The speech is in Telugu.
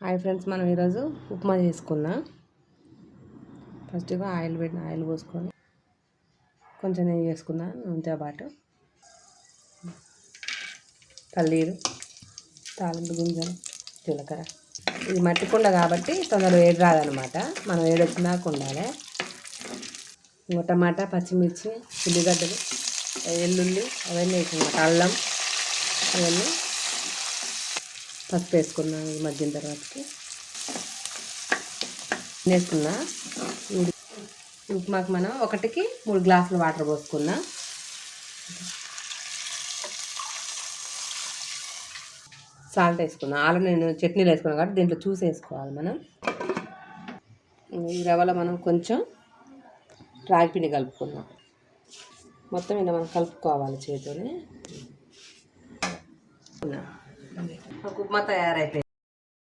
హాయ్ ఫ్రెండ్స్, మనం ఈరోజు ఉప్మా చేసుకుందాం. ఫస్ట్గా ఆయిల్ పోసుకొని కొంచెం నెయ్యి వేసుకుందాం. నూనెతో పాటు పల్లీలు, తాలింపు గింజలు, జీలకర్ర. ఇది మట్టి కుండ కాబట్టి తొందరగా వేడి రాదనమాట. మనం వేడొచ్చినాక ఉండాలి. ఇంకో టమాటా, పచ్చిమిర్చి, ఉల్లిగడ్డలు, వెల్లుల్లి అవన్నీ వేసుకున్నమాట. అల్లం అవన్నీ పసుపు వేసుకున్నాం. మగ్గిన తర్వాతకి వేసుకున్నా. ఉప్మాకు మనం 1కి 3 గ్లాసులు వాటర్ పోసుకున్నాం. సాల్ట్ వేసుకున్నాం. ఆల్రెడీ నేను చట్నీలు వేసుకున్నాను కాబట్టి దీంట్లో చూసి వేసుకోవాలి మనం. ఈ రవ్వలో మనం కొంచెం రాగి పిండి కలుపుకుందాం. మొత్తం ఇలా మనం కలుపుకోవాలి చేతిని. ఉప్మా తయారైపోయింది.